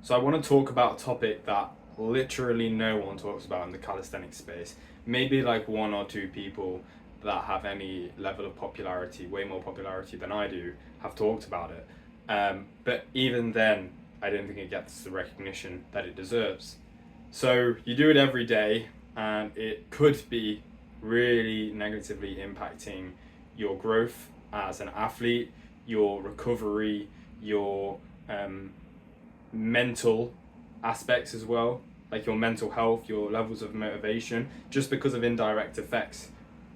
So I want to talk about a topic that literally no one talks about in the calisthenics space. Maybe like one or two people that have any level of popularity, way more popularity than I do, have talked about it. But even then, I don't think it gets the recognition that it deserves. So you do it every day, and it could be really negatively impacting your growth as an athlete, your recovery, your mental aspects as well, like your mental health, your levels of motivation, just because of indirect effects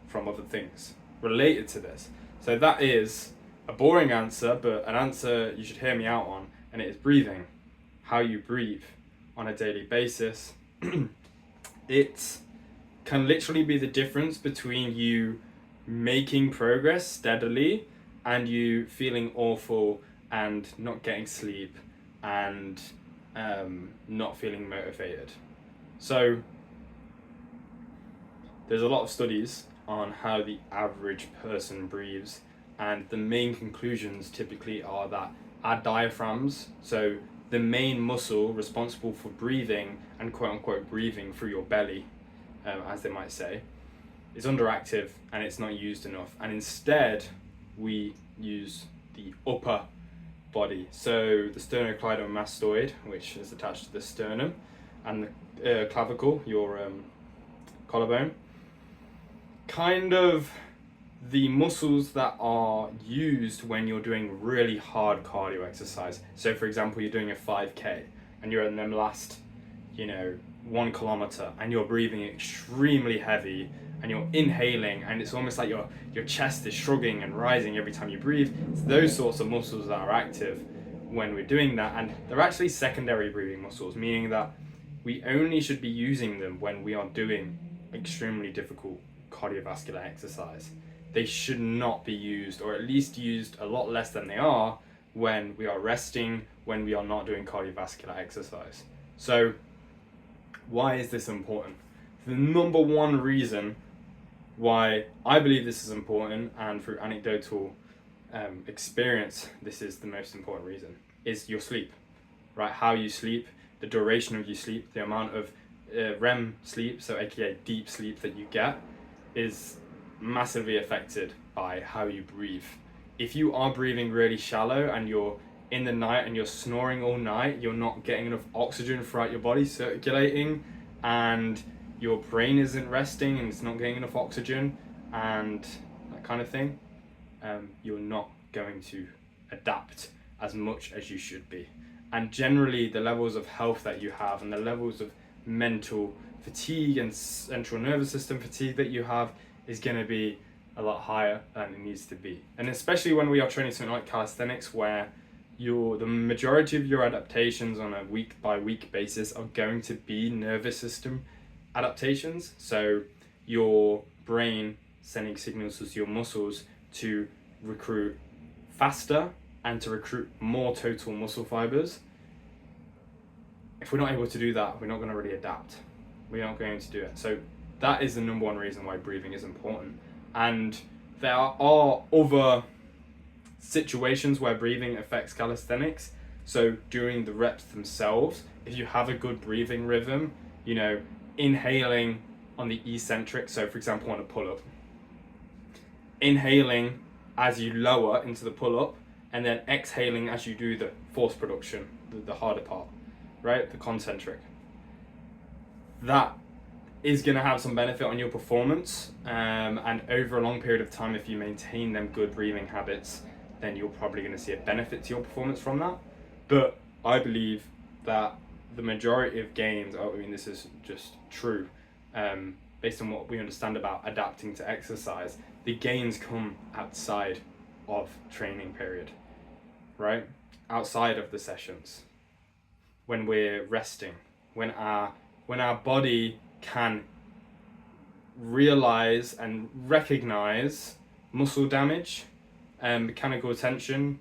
from other things related to this. So that is a boring answer, but an answer you should hear me out on, and it is breathing. How you breathe on a daily basis. It can literally be the difference between you making progress steadily and you feeling awful and not getting sleep and not feeling motivated. So there's a lot of studies on how the average person breathes, and the main conclusions typically are that our diaphragms, so the main muscle responsible for breathing and quote unquote breathing through your belly, as they might say, is underactive and it's not used enough. And instead, we use the upper body. So the sternocleidomastoid, which is attached to the sternum, and the clavicle, your collarbone, kind of the muscles that are used when you're doing really hard cardio exercise. So for example, you're doing a 5K and you're in them last, 1 kilometer, and you're breathing extremely heavy and you're inhaling, and it's almost like your chest is shrugging and rising every time you breathe. It's those sorts of muscles that are active when we're doing that, and they're actually secondary breathing muscles, meaning that we only should be using them when we are doing extremely difficult cardiovascular exercise. They should not be used, or at least used a lot less than they are, when we are resting, when we are not doing cardiovascular exercise. So why is this important? The number one reason why I believe this is important, and through anecdotal experience, this is the most important reason, is your sleep, right? How you sleep, the duration of your sleep, the amount of REM sleep, so aka deep sleep that you get, is massively affected by how you breathe. If you are breathing really shallow and you're in the night and you're snoring all night, you're not getting enough oxygen throughout your body circulating, and your brain isn't resting and it's not getting enough oxygen and that kind of thing, you're not going to adapt as much as you should be. And generally the levels of health that you have and the levels of mental fatigue and central nervous system fatigue that you have is going to be a lot higher than it needs to be. And especially when we are training something like calisthenics, where the majority of your adaptations on a week by week basis are going to be nervous system adaptations. So your brain sending signals to your muscles to recruit faster and to recruit more total muscle fibers. If we're not able to do that, we're not going to really adapt. We're not going to do it. So that is the number one reason why breathing is important. And there are other situations where breathing affects calisthenics. So during the reps themselves, if you have a good breathing rhythm, inhaling on the eccentric, so for example on a pull-up, inhaling as you lower into the pull-up, and then exhaling as you do the force production, the harder part, right? The concentric. That is going to have some benefit on your performance, and over a long period of time, if you maintain them good breathing habits, then you're probably going to see a benefit to your performance from that. But I believe that the majority of gains, this is just true, based on what we understand about adapting to exercise, the gains come outside of training period, right? Outside of the sessions, when we're resting, when our body can realize and recognize muscle damage, mechanical tension,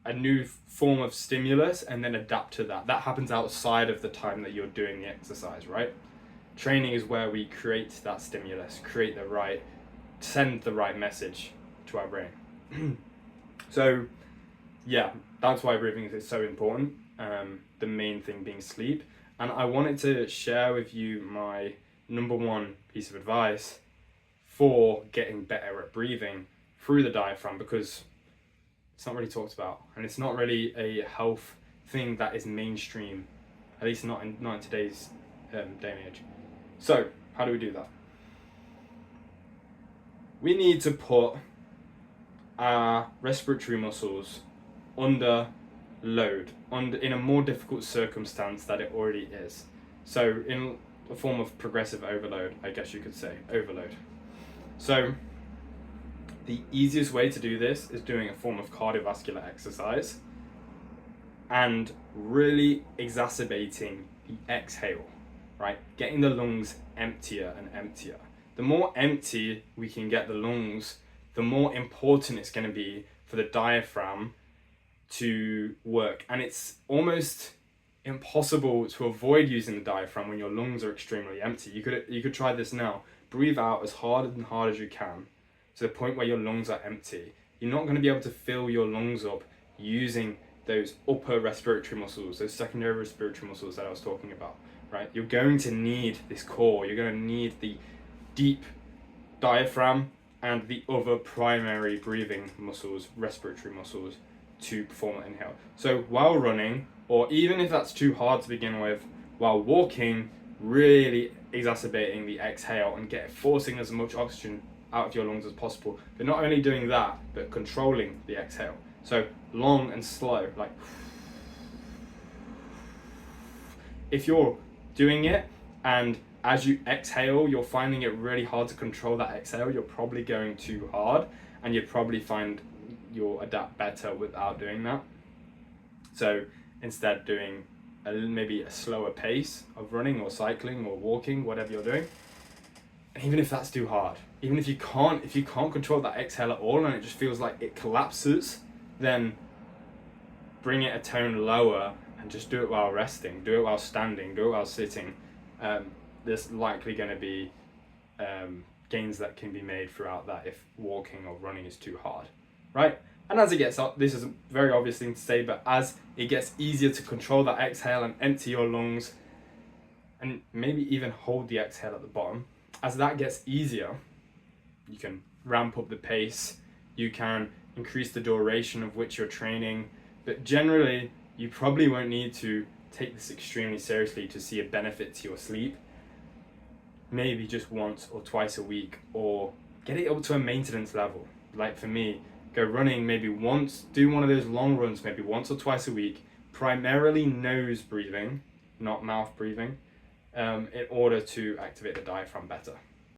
a new form of stimulus, and then adapt to that. That happens outside of the time that you're doing the exercise, right? Training is where we create that stimulus, send the right message to our brain. So yeah, that's why breathing is so important. the main thing being sleep. And I wanted to share with you my number one piece of advice for getting better at breathing through the diaphragm, because it's not really talked about, and it's not really a health thing that is mainstream, at least not in today's day and age. So how do we do that? We need to put our respiratory muscles under load, in a more difficult circumstance that it already is. So in a form of progressive overload, I guess you could say, overload. So the easiest way to do this is doing a form of cardiovascular exercise and really exacerbating the exhale, right? Getting the lungs emptier and emptier. The more empty we can get the lungs, the more important it's going to be for the diaphragm to work. And it's almost impossible to avoid using the diaphragm when your lungs are extremely empty. You could try this now. Breathe out as hard and hard as you can to the point where your lungs are empty. You're not going to be able to fill your lungs up using those upper respiratory muscles, those secondary respiratory muscles that I was talking about, right? You're going to need this core. You're going to need the deep diaphragm and the other primary breathing muscles, respiratory muscles, to perform an inhale. So while running, or even if that's too hard to begin with, while walking, really exacerbating the exhale and forcing as much oxygen out of your lungs as possible. But not only doing that, but controlling the exhale. So long and slow, like if you're doing it and as you exhale, you're finding it really hard to control that exhale, you're probably going too hard, and you'd probably find you'll adapt better without doing that. So instead doing maybe a slower pace of running or cycling or walking, whatever you're doing. And even if that's too hard, even if you can't control that exhale at all and it just feels like it collapses, then bring it a tone lower and just do it while resting, do it while standing, do it while sitting. There's likely going to be gains that can be made throughout that if walking or running is too hard, right? And as it gets up, this is a very obvious thing to say, but as it gets easier to control that exhale and empty your lungs, and maybe even hold the exhale at the bottom, as that gets easier, you can ramp up the pace, you can increase the duration of which you're training, but generally, you probably won't need to take this extremely seriously to see a benefit to your sleep. Maybe just once or twice a week, or get it up to a maintenance level. Like for me, go running maybe once, do one of those long runs maybe once or twice a week, primarily nose breathing, not mouth breathing, in order to activate the diaphragm better.